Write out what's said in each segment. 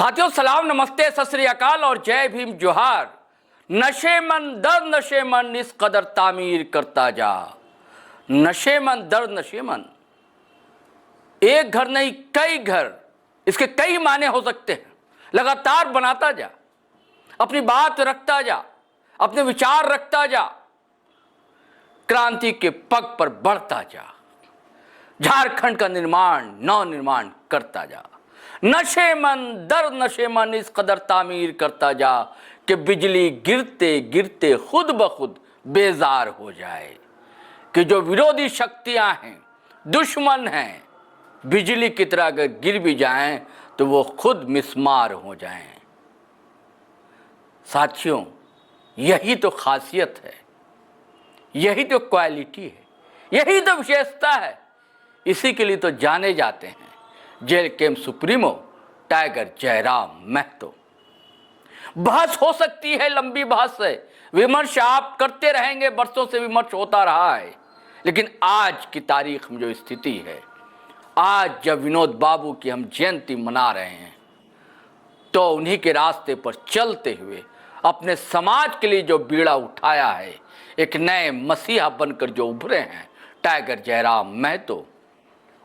साथियों सलाम, नमस्ते, सत श्री अकाल और जय भीम जोहार। नशे मन दर्द नशे मन इस कदर तामीर करता जा। नशे मन दर्द नशे मन, एक घर नहीं कई घर, इसके कई माने हो सकते हैं। लगातार बनाता जा, अपनी बात रखता जा, अपने विचार रखता जा, क्रांति के पग पर बढ़ता जा, झारखंड का निर्माण नव निर्माण करता जा। नशे मन दर्द नशे मन इस कदर तामीर करता जा कि बिजली गिरते गिरते खुद ब खुद बेजार हो जाए। कि जो विरोधी शक्तियां हैं, दुश्मन हैं, बिजली की तरह अगर गिर भी जाएं तो वो खुद मिस्मार हो जाएं। साथियों, यही तो खासियत है, यही तो क्वालिटी है, यही तो विशेषता है। इसी के लिए तो जाने जाते हैं jail camp supremo Tiger Jairam Mahato. बहस हो सकती है, लंबी बहस है, विमर्श आप करते रहेंगे, बरसों से विमर्श होता रहा है। लेकिन आज की तारीख में जो स्थिति है, आज जब विनोद बाबू की हम जयंती मना रहे हैं, तो उन्हीं के रास्ते पर चलते हुए अपने समाज के लिए जो बीड़ा उठाया है, एक नए मसीहा बनकर जो उभरे हैं टाइगर जयराम महतो,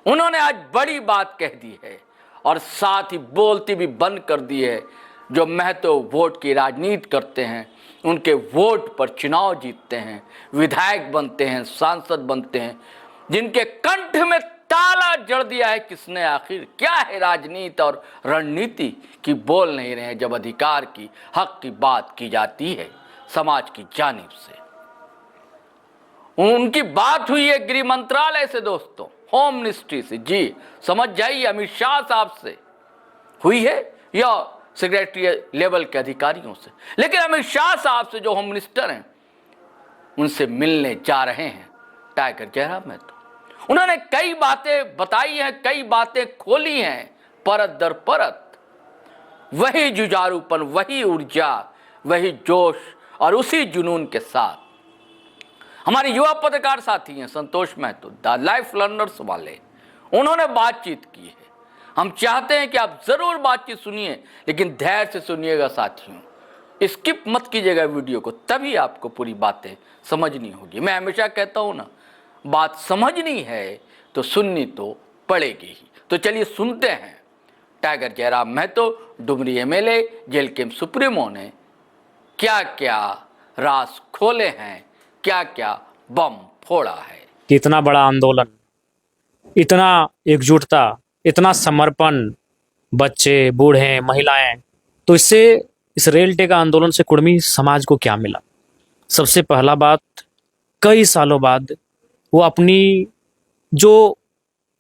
उन्होंने आज बड़ी बात कह दी है और साथ ही बोलती भी बंद कर दी है। जो महतो वोट की राजनीति करते हैं, उनके वोट पर चुनाव जीतते हैं, विधायक बनते हैं, सांसद बनते हैं, जिनके कंठ में ताला जड़ दिया है किसने, आखिर क्या है राजनीति और रणनीति की, बोल नहीं रहे हैं जब अधिकार की, हक की बात की जाती है समाज की जानिब से। उनकी बात हुई है गृह मंत्रालय से दोस्तों, होम मिनिस्ट्री से, जी समझ जाइए, अमित शाह साहब से हुई है या सेक्रेटरी लेवल के अधिकारियों से। लेकिन अमित शाह साहब से जो होम मिनिस्टर हैं, उनसे मिलने जा रहे हैं टाइगर जयराम महतो। उन्होंने कई बातें बताई हैं, कई बातें खोली हैं, परत दर परत। वही जुझारूपन, वही ऊर्जा, वही जोश और उसी जुनून के साथ हमारे युवा पत्रकार साथी हैं संतोष महतो, द लाइफ लर्नर्स वाले, उन्होंने बातचीत की है। हम चाहते हैं कि आप जरूर बातचीत सुनिए, लेकिन धैर्य से सुनिएगा साथियों, स्किप मत कीजिएगा वीडियो को, तभी आपको पूरी बातें समझनी होगी। मैं हमेशा कहता हूं ना, बात समझनी है तो सुननी तो पड़ेगी ही। तो चलिए सुनते हैं Tiger Jairam Mahato, Dumri MLA, jail camp supremo ने क्या क्या राज खोले हैं, क्या क्या बम फोड़ा है। इतना बड़ा आंदोलन, इतना एकजुटता, इतना समर्पण, बच्चे, बूढ़े, महिलाएं, तो इससे, इस रेल टेका आंदोलन से कुर्मी समाज को क्या मिला? सबसे पहला बात, कई सालों बाद वो अपनी जो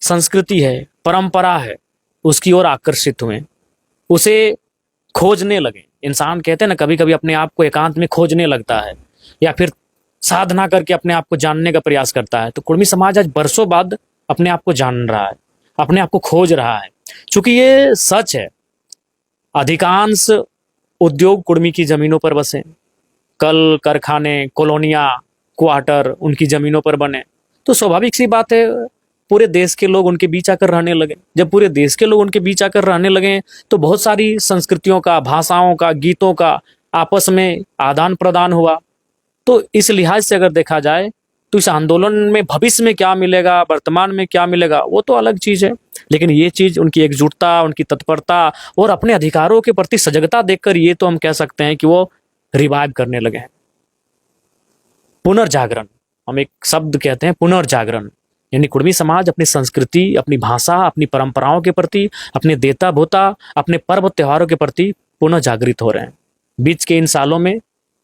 संस्कृति है, परंपरा है, उसकी ओर आकर्षित हुए, उसे खोजने लगे। इंसान कहते हैं ना, कभी कभी अपने आप को एकांत में खोजने लगता है या फिर साधना करके अपने आप को जानने का प्रयास करता है। तो कुर्मी समाज आज बरसों बाद अपने आप को जान रहा है, अपने आप को खोज रहा है। क्योंकि ये सच है, अधिकांश उद्योग कुर्मी की जमीनों पर बसे, कल कारखाने, कॉलोनियां, क्वार्टर उनकी जमीनों पर बने, तो स्वाभाविक सी बात है पूरे देश के लोग उनके बीच आकर रहने लगे। जब पूरे देश के लोग उनके बीच आकर रहने लगे तो बहुत सारी संस्कृतियों का, भाषाओं का, गीतों का आपस में आदान प्रदान हुआ। तो इस लिहाज से अगर देखा जाए तो इस आंदोलन में भविष्य में क्या मिलेगा, वर्तमान में क्या मिलेगा, वो तो अलग चीज है। लेकिन ये चीज, उनकी एकजुटता, उनकी तत्परता और अपने अधिकारों के प्रति सजगता देखकर ये तो हम कह सकते हैं कि वो रिवाइव करने लगे हैं। पुनर्जागरण, हम एक शब्द कहते हैं पुनर्जागरण, यानी कुर्मी समाज अपनी संस्कृति, अपनी भाषा, अपनी परंपराओं के प्रति, अपने देता भोता, अपने पर्व त्योहारों के प्रति पुनः जागृत हो रहे हैं। बीच के इन सालों में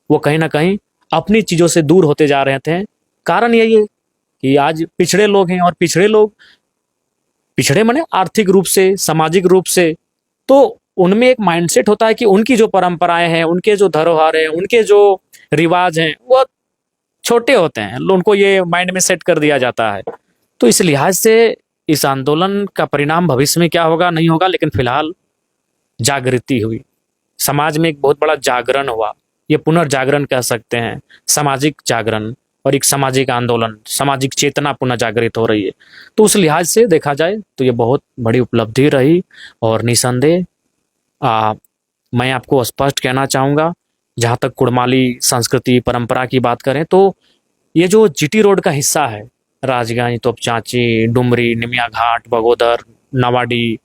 वो कहीं ना कहीं अपनी चीजों से दूर होते जा रहे थे। कारण यही है कि आज पिछड़े लोग हैं, और पिछड़े लोग, पिछड़े माने आर्थिक रूप से, सामाजिक रूप से, तो उनमें एक माइंडसेट होता है कि उनकी जो परंपराएं हैं, उनके जो धरोहर हैं, उनके जो रिवाज हैं, वो छोटे होते हैं। उनको ये माइंड में सेट कर दिया जाता है। तो इस लिहाज से इस आंदोलन का परिणाम भविष्य में क्या होगा नहीं होगा, लेकिन फिलहाल जागृति हुई, समाज में एक बहुत बड़ा जागरण हुआ। ये पुनर्जागरण कह सकते हैं, सामाजिक जागरण और एक सामाजिक आंदोलन, सामाजिक चेतना पुनः जागृत हो रही है। तो उस लिहाज से देखा जाए तो ये बहुत बड़ी उपलब्धि रही और निसंदेह मैं आपको स्पष्ट कहना चाहूँगा, जहाँ तक कुड़माली संस्कृति परंपरा की बात करें तो ये जो जीटी रोड का हिस्सा है, राजगंज, तोपचांची, डुमरी, निमिया घाट, बगोदर, नावाडी,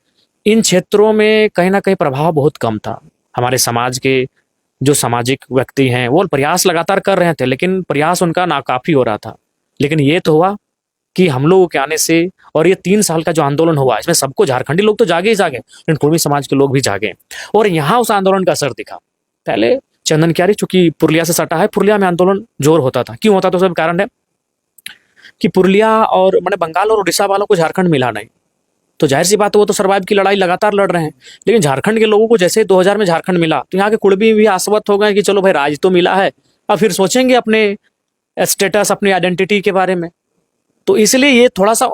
इन क्षेत्रों में कहीं ना कहीं प्रभाव बहुत कम था। हमारे समाज के जो सामाजिक व्यक्ति हैं वो प्रयास लगातार कर रहे थे, लेकिन प्रयास उनका नाकाफी हो रहा था। लेकिन ये तो हुआ कि हम लोगों के आने से, और ये 3 साल का जो आंदोलन हुआ इसमें सबको, झारखंडी लोग तो जागे ही जागे, लेकिन कुर्मी समाज के लोग भी जागे और यहाँ उस आंदोलन का असर दिखा। पहले चंदन कियारी, चूंकि पुरुलिया से सटा है, पुरुलिया में आंदोलन जोर होता था। क्यों होता था? उसका कारण है कि पुरुलिया और मैंने बंगाल और उड़ीसा वालों को झारखंड मिला नहीं, तो जाहिर सी बात है वो तो सर्वाइव की लड़ाई लगातार लड़ रहे हैं। लेकिन झारखंड के लोगों को जैसे 2000 में झारखंड मिला तो यहाँ के कुड़बी भी आश्वस्त हो गए कि चलो भाई राज तो मिला है, अब फिर सोचेंगे अपने स्टेटस, अपनी आइडेंटिटी के बारे में। तो इसलिए ये थोड़ा सा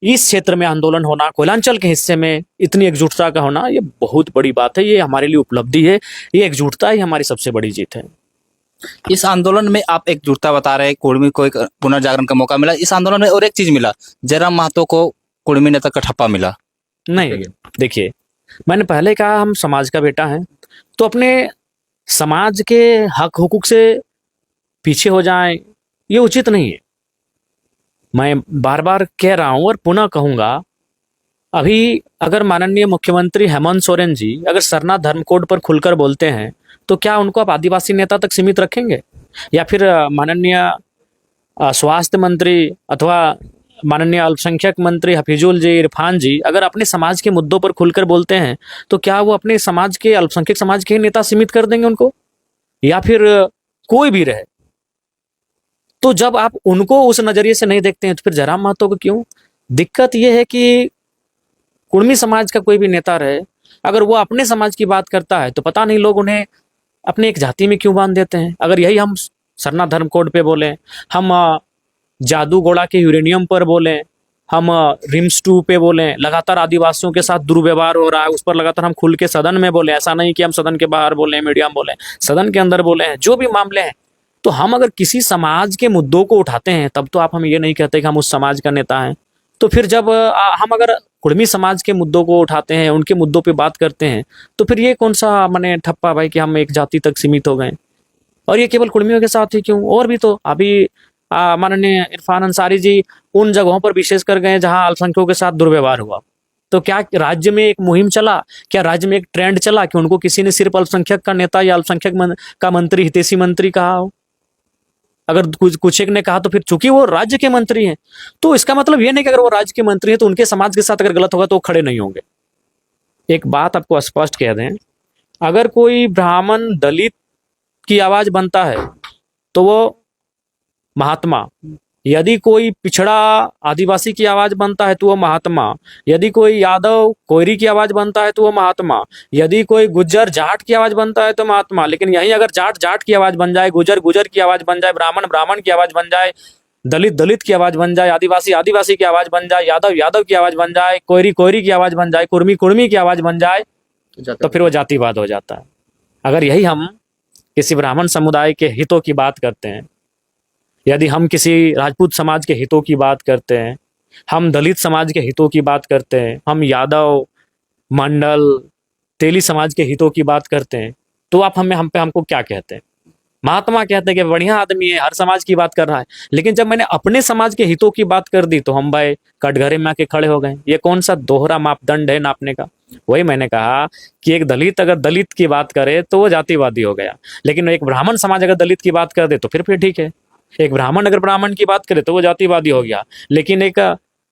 इस क्षेत्र में आंदोलन होना, कोयलांचल के हिस्से में इतनी एकजुटता का होना, ये बहुत बड़ी बात है। ये हमारे लिए उपलब्धि है, ये एकजुटता ही हमारी सबसे बड़ी जीत है। इस आंदोलन में आप एकजुटता बता रहे हैं, कुर्मी को एक पुनर्जागरण का मौका मिला। इस आंदोलन में और एक चीज मिला, जयराम महतो को कुर्मी नेता का ठप्पा मिला। नहीं, देखिए, मैंने पहले कहा हम समाज का बेटा है, तो अपने समाज के हक हुकूक से पीछे हो जाएं ये उचित नहीं है। मैं बार बार कह रहा हूं और पुनः कहूंगा, अभी अगर माननीय मुख्यमंत्री हेमंत सोरेन जी अगर सरना धर्म कोड पर खुलकर बोलते हैं तो क्या उनको आप आदिवासी नेता तक सीमित रखेंगे? या फिर माननीय स्वास्थ्य मंत्री अथवा माननीय अल्पसंख्यक मंत्री हफीजुल जी, इरफान जी अगर अपने समाज के मुद्दों पर खुलकर बोलते हैं तो क्या वो अपने समाज के, अल्पसंख्यक समाज के नेता सीमित कर देंगे उनको? या फिर कोई भी रहे? तो जब आप उनको उस नजरिए से नहीं देखते हैं तो फिर जयराम महतो को क्यों? दिक्कत यह है कि कुर्मी समाज का कोई भी नेता रहे, अगर वो अपने समाज की बात करता है तो पता नहीं लोग उन्हें अपने एक जाति में क्यों बांध देते हैं। अगर यही हम सरना धर्म कोड पे बोलें, हम जादूगोड़ा के यूरेनियम पर बोलें, हम रिम्स 2 पे बोलें, लगातार आदिवासियों के साथ दुर्व्यवहार हो रहा है उस पर लगातार हम खुल के सदन में बोलें, ऐसा नहीं कि हम सदन के बाहर बोलें, मीडिया में बोलें, सदन के अंदर बोलें, जो भी मामले हैं, तो हम अगर किसी समाज के मुद्दों को उठाते हैं तब तो आप हम ये नहीं कहते कि हम उस समाज का नेता हैं। तो फिर जब हम अगर कुर्मी समाज के मुद्दों को उठाते हैं, उनके मुद्दों पे बात करते हैं, तो फिर ये कौन सा माने ठप्पा भाई कि हम एक जाति तक सीमित हो गए? और ये केवल कुर्मियों के साथ ही क्यों, और भी तो अभी माननीय इरफान अंसारी जी उन जगहों पर विशेष कर गए जहां अल्पसंख्यकों के साथ दुर्व्यवहार हुआ। तो क्या राज्य में एक मुहिम चला, क्या राज्य में एक ट्रेंड चला कि उनको किसी ने सिर्फ अल्पसंख्यक का नेता या अल्पसंख्यक का मंत्री, हितैषी मंत्री कहा हो? अगर कुछ एक ने कहा तो फिर चूंकि वो राज्य के मंत्री हैं तो इसका मतलब ये नहीं कि अगर वो राज्य के मंत्री हैं तो उनके समाज के साथ अगर गलत होगा तो वो खड़े नहीं होंगे। एक बात आपको स्पष्ट कह दें, अगर कोई ब्राह्मण दलित की आवाज बनता है तो वो महात्मा, यदि कोई पिछड़ा आदिवासी की आवाज बनता है तो वो महात्मा, यदि कोई यादव कोयरी की आवाज बनता है तो वो महात्मा, यदि कोई गुज्जर जाट की आवाज बनता है तो महात्मा। लेकिन यही अगर जाट जाट की आवाज बन जाए, गुज्जर गुज्जर की आवाज बन जाए, ब्राह्मण ब्राह्मण की आवाज बन जाए, दलित दलित की आवाज बन जाए, आदिवासी आदिवासी की आवाज बन जाए, यादव यादव की आवाज बन जाए, कोयरी कोयरी की आवाज बन जाए, कुर्मी कुर्मी की आवाज बन जाए, तो फिर वो जातिवाद हो जाता है। अगर यही हम किसी ब्राह्मण समुदाय के हितों की बात करते हैं, यदि हम किसी राजपूत समाज के हितों की बात करते हैं, हम दलित समाज के हितों की बात करते हैं, हम यादव मंडल तेली समाज के हितों की बात करते हैं, तो आप हमको क्या कहते हैं? महात्मा कहते हैं कि बढ़िया आदमी है, हर समाज की बात कर रहा है। लेकिन जब मैंने अपने समाज के हितों की बात कर दी तो हम भाई कटघरे में आके खड़े हो गए। ये कौन सा दोहरा मापदंड है नापने का? वही मैंने कहा कि एक दलित अगर दलित की बात करे तो वो जातिवादी हो गया, लेकिन एक ब्राह्मण समाज अगर दलित की बात कर दे तो फिर ठीक है। एक ब्राह्मण अगर ब्राह्मण की बात करे तो वो जातिवादी हो गया, लेकिन एक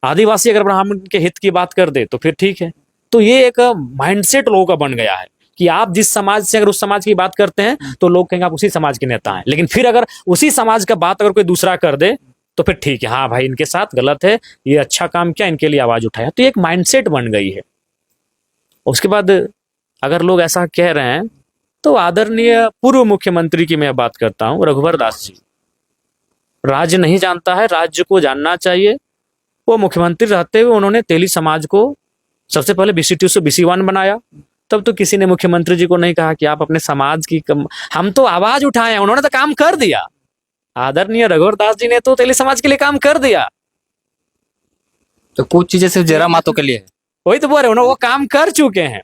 आदिवासी अगर ब्राह्मण के हित की बात कर दे तो फिर ठीक है। तो ये एक माइंडसेट लोगों का बन गया है कि आप जिस समाज से अगर उस समाज की बात करते हैं तो लोग कहेंगे आप उसी समाज के नेता हैं, लेकिन फिर अगर उसी समाज का बात अगर कोई दूसरा कर दे तो फिर ठीक है, हाँ भाई इनके साथ गलत है, ये अच्छा काम किया, इनके लिए आवाज उठाया। तो ये एक माइंडसेट बन गई है। उसके बाद अगर लोग ऐसा कह रहे हैं तो आदरणीय पूर्व मुख्यमंत्री की मैं बात करता हूं, रघुवर दास जी। राज्य नहीं जानता है, राज्य को जानना चाहिए। वो मुख्यमंत्री रहते हुए उन्होंने तेली समाज को सबसे पहले BC2 से BC1 बनाया, तब तो किसी ने मुख्यमंत्री जी को नहीं कहा कि आप अपने समाज की हम तो आवाज उठाए हैं, उन्होंने तो काम कर दिया। आदरणीय रघुवर दास जी ने तो तेली समाज के लिए काम कर दिया। तो कुछ चीजें सिर्फ जयराम महतो के लिए है। वही तो बोल रहे, वो काम कर चुके हैं।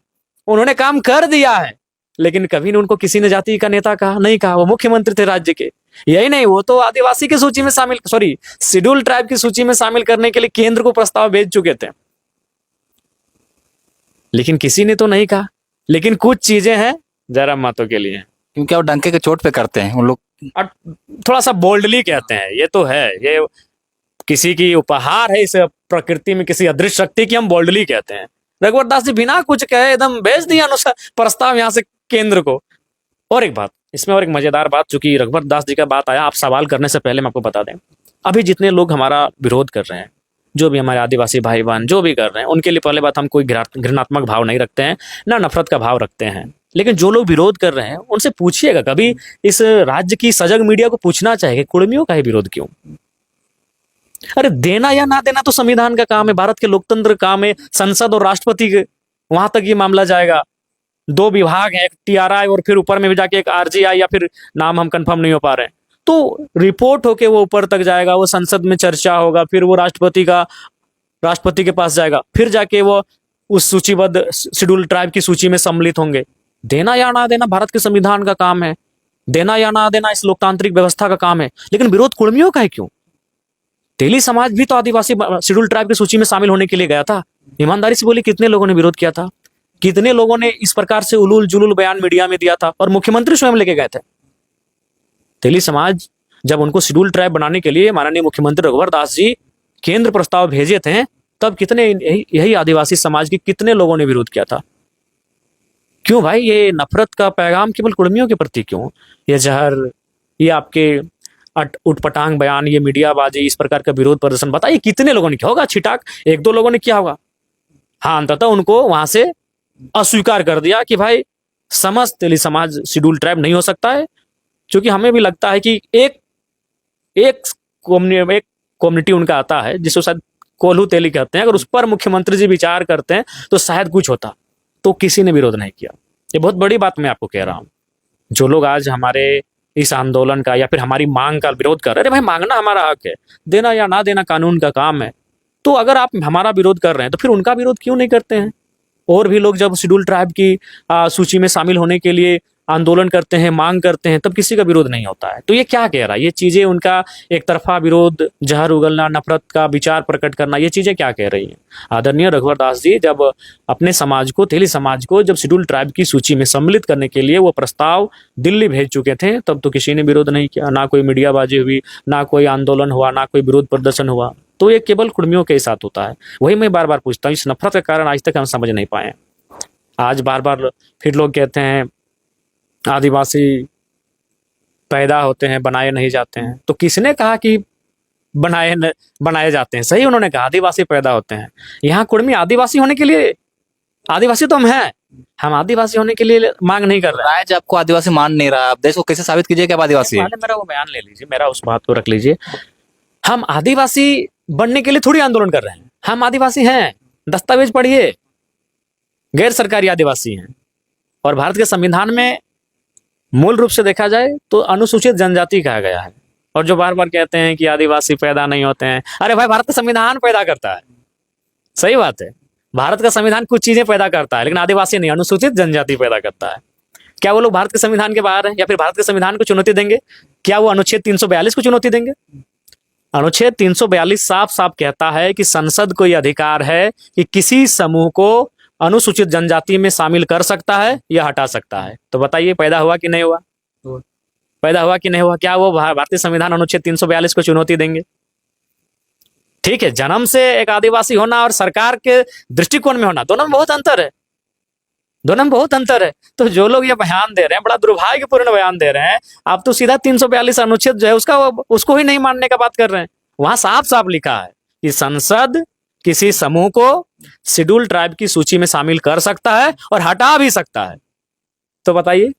उन्होंने काम कर दिया है, लेकिन कभी ने उनको किसी ने जाति का नेता कहा नहीं, कहा। वो मुख्यमंत्री थे राज्य के। यही नहीं, वो तो आदिवासी की सूची में शामिल, सॉरी, शेड्यूल ट्राइब की सूची में शामिल करने के लिए केंद्र को प्रस्ताव भेज चुके थे, लेकिन किसी ने तो नहीं कहा। लेकिन कुछ चीजें हैं जयराम महतो के लिए, क्योंकि वो डंके के चोट पे करते हैं उन लोग। और थोड़ा सा बोल्डली कहते हैं, ये तो है, ये किसी की उपहार है इस प्रकृति में, किसी अदृश्य शक्ति की हम बोल्डली कहते हैं। रघुवर दास जी बिना कुछ कहे एकदम भेज दिया अनुसार प्रस्ताव यहाँ से केंद्र को। और एक बात इसमें, और एक मजेदार बात, चूंकि रघुवर दास जी का बात आया, आप सवाल करने से पहले मैं आपको बता दें, अभी जितने लोग हमारा विरोध कर रहे हैं, जो भी हमारे आदिवासी भाई बहन जो भी कर रहे हैं, उनके लिए पहले बात, हम कोई घृणात्मक भाव नहीं रखते हैं, ना नफरत का भाव रखते हैं। लेकिन जो लोग विरोध कर रहे हैं उनसे पूछिएगा, कभी इस राज्य की सजग मीडिया को पूछना चाहिए कुर्मियों का ही विरोध क्यों? अरे देना या ना देना तो संविधान का काम है, भारत के लोकतंत्र काम है, संसद और राष्ट्रपति के वहां तक ये मामला जाएगा। 2 विभाग हैं, एक टीआरआई और फिर ऊपर में भी जाके एक आरजीआई, या फिर नाम हम कंफर्म नहीं हो पा रहे हैं। तो रिपोर्ट होके वो ऊपर तक जाएगा, वो संसद में चर्चा होगा, फिर वो राष्ट्रपति के पास जाएगा, फिर जाके वो उस सूचीबद्ध शेड्यूल ट्राइब की सूची में सम्मिलित होंगे। देना या ना देना भारत के संविधान का काम है, देना या ना देना इस लोकतांत्रिक व्यवस्था का काम है, लेकिन विरोध कुर्मियों का है क्यों? तेली समाज भी तो आदिवासी शेड्यूल ट्राइब की सूची में शामिल होने के लिए गया था। ईमानदारी से बोली, कितने लोगों ने विरोध किया था? कितने लोगों ने इस प्रकार से उलूल जुलूल बयान मीडिया में दिया था, और मुख्यमंत्री स्वयं लेके गए थे। तेली समाज जब उनको शेड्यूल ट्राइब बनाने के लिए माननीय मुख्यमंत्री रघुवर दास जी केंद्र प्रस्ताव भेजे थे, तब कितने यही आदिवासी समाज के कितने लोगों ने विरोध किया था? क्यों भाई ये नफरत का पैगाम केवल कुर्मियों के प्रति क्यों? ये जहर, ये आपके उटपटांग बयान, ये मीडियाबाजी, इस प्रकार का विरोध प्रदर्शन, बताइए कितने लोगों ने किया होगा? छिटाक 1-2 लोगों ने किया होगा। हाँ, अंततः उनको वहां से अस्वीकार कर दिया कि भाई समस्त तेली समाज शेड्यूल ट्राइब नहीं हो सकता है, क्योंकि हमें भी लगता है कि एक कम्युनिटी उनका आता है जिसको शायद कोल्हू तेली कहते हैं, अगर उस पर मुख्यमंत्री जी विचार करते हैं तो शायद कुछ होता। तो किसी ने विरोध नहीं किया। ये बहुत बड़ी बात मैं आपको कह रहा हूं। जो लोग आज हमारे इस आंदोलन का या फिर हमारी मांग का विरोध कर रहे हैं, अरे भाई मांगना हमारा हक है, देना या ना देना कानून का काम है। तो अगर आप हमारा विरोध कर रहे हैं तो फिर उनका विरोध क्यों नहीं करते हैं? और भी लोग जब शेड्यूल ट्राइब की सूची में शामिल होने के लिए आंदोलन करते हैं, मांग करते हैं, तब किसी का विरोध नहीं होता है। तो ये क्या कह रहा है? ये चीजें उनका एक तरफा विरोध, जहर उगलना, नफरत का विचार प्रकट करना, ये चीजें क्या कह रही हैं? आदरणीय रघुवर दास जी जब अपने समाज को, तेली समाज को जब शेड्यूल ट्राइब की सूची में सम्मिलित करने के लिए वो प्रस्ताव दिल्ली भेज चुके थे, तब तो किसी ने विरोध नहीं किया, ना कोई मीडियाबाजी हुई, ना कोई आंदोलन हुआ, ना कोई विरोध प्रदर्शन हुआ। तो ये केवल कुर्मियों के साथ होता है। वही मैं बार बार पूछता हूँ, इस नफरत का कारण आज तक हम समझ नहीं पाए। आज बार बार फिर लोग कहते हैं आदिवासी पैदा होते हैं, बनाए नहीं जाते हैं। तो किसने कहा कि बनाए जाते हैं? सही उन्होंने कहा, आदिवासी पैदा होते हैं। यहाँ कुर्मी आदिवासी होने के लिए, आदिवासी तो हम आदिवासी होने के लिए मांग नहीं कर रहे हैं। राज आपको आदिवासी मान नहीं रहा, आप देश को कैसे साबित कीजिए कि आप आदिवासी हैं? पहले मेरा वो बयान ले लीजिए, मेरा उस बात को रख लीजिए। हम आदिवासी बनने के लिए थोड़ी आंदोलन कर रहे हैं। हम आदिवासी हैं, दस्तावेज पढ़िए, गैर सरकारी आदिवासी हैं। और भारत के संविधान में मूल रूप से देखा जाए तो अनुसूचित जनजाति कहा गया है। और जो बार बार कहते हैं कि आदिवासी पैदा नहीं होते हैं, अरे भाई भारत का संविधान पैदा करता है। सही बात है, भारत का संविधान कुछ चीजें पैदा करता है, लेकिन आदिवासी नहीं, अनुसूचित जनजाति पैदा करता है। क्या वो लोग भारत के संविधान के बाहर हैं, या फिर भारत के संविधान को चुनौती देंगे? क्या वो अनुच्छेद 342 को चुनौती देंगे? अनुच्छेद 342 साफ साफ कहता है कि संसद को यह अधिकार है कि किसी समूह को अनुसूचित जनजाति में शामिल कर सकता है या हटा सकता है। तो बताइए पैदा हुआ कि नहीं हुआ? पैदा हुआ कि नहीं हुआ? क्या वो भारतीय संविधान अनुच्छेद 342 को चुनौती देंगे? ठीक है, जन्म से एक आदिवासी होना और सरकार के दृष्टिकोण में होना, दोनों में बहुत अंतर है। दोनों में बहुत अंतर है। तो जो लोग ये बयान दे रहे हैं, बड़ा दुर्भाग्यपूर्ण बयान दे रहे हैं। आप तो सीधा 342 अनुच्छेद जो है उसको ही नहीं मानने का बात कर रहे हैं। वहां साफ साफ लिखा है कि संसद किसी समूह को शेड्यूल ट्राइब की सूची में शामिल कर सकता है और हटा भी सकता है। तो बताइए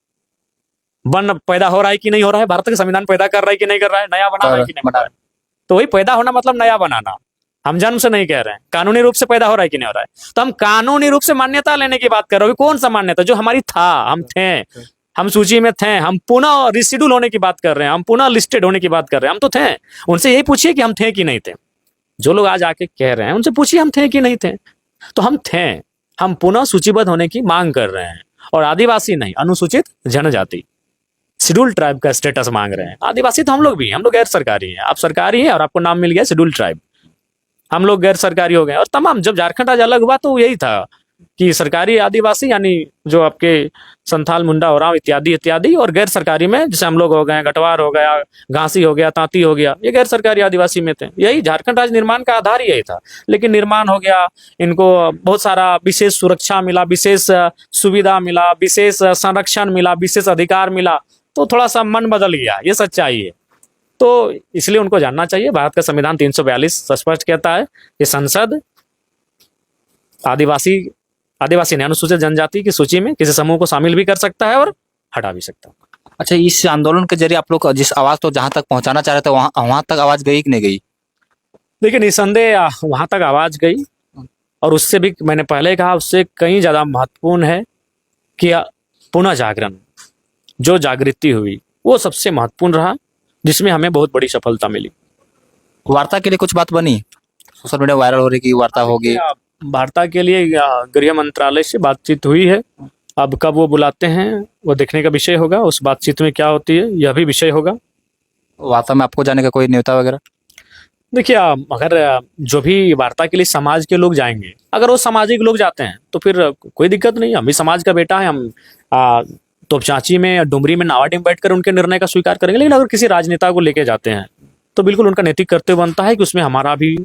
पैदा हो रहा है कि नहीं हो रहा है? भारत का संविधान पैदा कर रहा है कि नहीं कर रहा है? नया बना रहा है कि नहीं बना रहा है? तो वही पैदा होना मतलब नया बनाना। हम जन्म से नहीं कह रहे हैं, कानूनी रूप से पैदा हो रहा है कि नहीं हो रहा है। तो हम कानूनी रूप से मान्यता लेने की बात कर रहे हो। कौन सा मान्यता? जो हमारी था, हम थे, हम सूची में थे, हम पुनः रिशिड्यूल होने की बात कर रहे हैं, हम पुनः लिस्टेड होने की बात कर रहे हैं। हम तो थे। उनसे यही पूछिए कि हम थे कि नहीं थे। जो लोग आज आके कह रहे हैं उनसे पूछिए हम थे कि नहीं थे। तो हम थे, हम पुनः सूचीबद्ध होने की मांग कर रहे हैं। और आदिवासी नहीं, अनुसूचित जनजाति, शेड्यूल ट्राइब का स्टेटस मांग रहे हैं। आदिवासी तो हम लोग भी हैं, हम लोग गैर सरकारी हैं। आप सरकारी हैं और आपको नाम मिल गया शेड्यूल ट्राइब, हम लोग गैर सरकारी हो गए। और तमाम, जब झारखंड राज्य अलग हुआ तो यही था कि सरकारी आदिवासी यानी जो आपके संथाल, मुंडा, ओरांव इत्यादि इत्यादि, और गैर सरकारी में जैसे हम लोग हो गए, गटवार हो गया, घासी हो गया, तांती हो गया, ये गैर सरकारी आदिवासी में थे। यही झारखंड राज्य निर्माण का आधार यही था। लेकिन निर्माण हो गया, इनको बहुत सारा विशेष सुरक्षा मिला, विशेष सुविधा मिला, विशेष संरक्षण मिला, विशेष अधिकार मिला, तो थोड़ा सा मन बदल गया। ये सच्चाई है। तो इसलिए उनको जानना चाहिए, भारत का संविधान 342 स्पष्ट कहता है कि संसद आदिवासी ने अनुसूचित जनजाति की सूची में किसी समूह को शामिल भी कर सकता है और हटा भी सकता है। अच्छा, इस आंदोलन के जरिए आप लोग जिस आवाज तो जहां तक पहुंचाना चाह रहे थे वहां तक आवाज गई कि नहीं गई? लेकिन निसंदेह वहां तक आवाज गई, और उससे भी मैंने पहले कहा, उससे कहीं ज्यादा महत्वपूर्ण है कि पुनः जागरण, जो जागृति हुई वो सबसे महत्वपूर्ण रहा, जिसमें हमें बहुत बड़ी सफलता मिली। वार्ता के लिए कुछ बात बनी? सोशल मीडिया वायरल हो रही कि वार्ता होगी। वार्ता के लिए गृह मंत्रालय से बातचीत हुई है। अब कब वो बुलाते हैं वो देखने का विषय होगा। उस बातचीत में क्या होती है यह भी विषय होगा। वार्ता में आपको जाने का कोई न्योता वगैरह? देखिए, अगर जो भी वार्ता के लिए समाज के लोग जाएंगे, अगर वो सामाजिक लोग जाते हैं तो फिर कोई दिक्कत नहीं। हम भी समाज का बेटा है, हम तोपचांची में या डुमरी में नावा टीम बैठकर उनके निर्णय का स्वीकार करेंगे। लेकिन अगर किसी राजनेता को लेके जाते हैं तो बिल्कुल उनका नैतिक कर्तव्य बनता है कि उसमें हमारा भी,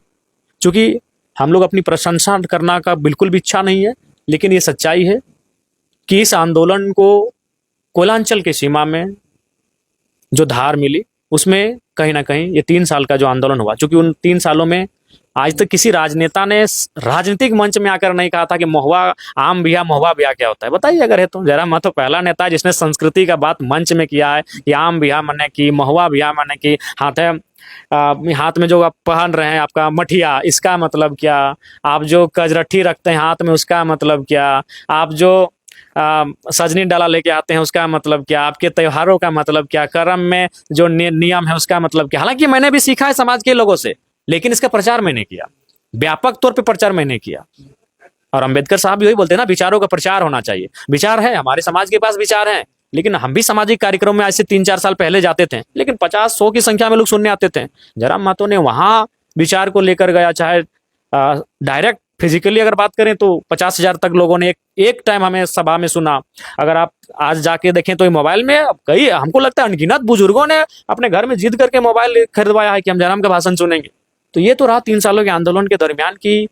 चूंकि हम लोग अपनी प्रशंसा करना का बिल्कुल भी इच्छा नहीं है, लेकिन ये सच्चाई है कि इस आंदोलन को कोयलांचल की सीमा में जो धार मिली, उसमें कहीं ना कहीं ये 3 साल का जो आंदोलन हुआ, क्योंकि उन 3 सालों में आज तक किसी राजनेता ने राजनीतिक मंच में आकर नहीं कहा था कि महुआ आम बिया, महुआ बिया क्या होता है, बताइए अगर है तो। जयराम महतो पहला नेता है जिसने संस्कृति का बात मंच में किया है कि आम बिया माने की, महुआ बिया माने की, हाथ में जो आप पहन रहे हैं आपका मठिया, इसका मतलब क्या, आप जो कजरट्ठी रखते हैं हाथ में उसका मतलब क्या, आप जो सजनी डाला लेके आते हैं उसका मतलब क्या, आपके त्योहारों का मतलब क्या, कर्म में जो नियम है उसका मतलब क्या। हालांकि मैंने भी सीखा है समाज के लोगों से, लेकिन इसका प्रचार मैंने किया, व्यापक तौर पे प्रचार मैंने किया। और अंबेडकर साहब भी वही बोलते हैं ना, विचारों का प्रचार होना चाहिए। विचार है, हमारे समाज के पास विचार हैं, लेकिन हम भी सामाजिक कार्यक्रम में आज से 3-4 साल पहले जाते थे, लेकिन 50-100 की संख्या में लोग सुनने आते थे। जयराम महतो ने वहां विचार को लेकर गया, चाहे डायरेक्ट फिजिकली अगर बात करें तो 50,000 तक लोगों ने एक टाइम हमें सभा में सुना। अगर आप आज जाके देखें तो मोबाइल में कई, हमको लगता है अनगिनत बुजुर्गों ने अपने घर में जिद करके मोबाइल खरीदवाया है कि हम जयराम का भाषण सुनेंगे। तो ये तो रहा 3 सालों के आंदोलन के दरमियान की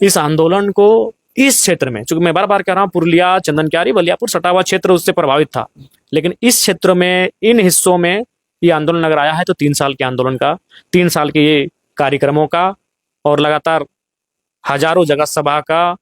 इस आंदोलन को इस क्षेत्र में, चूंकि मैं बार बार कह रहा हूँ पुरुलिया, चंदनक्यारी, बलियापुर, सटावा क्षेत्र उससे प्रभावित था, लेकिन इस क्षेत्र में, इन हिस्सों में ये आंदोलन अगर आया है तो 3 साल के आंदोलन का, 3 साल के ये कार्यक्रमों का, और लगातार हजारों जगह सभा का,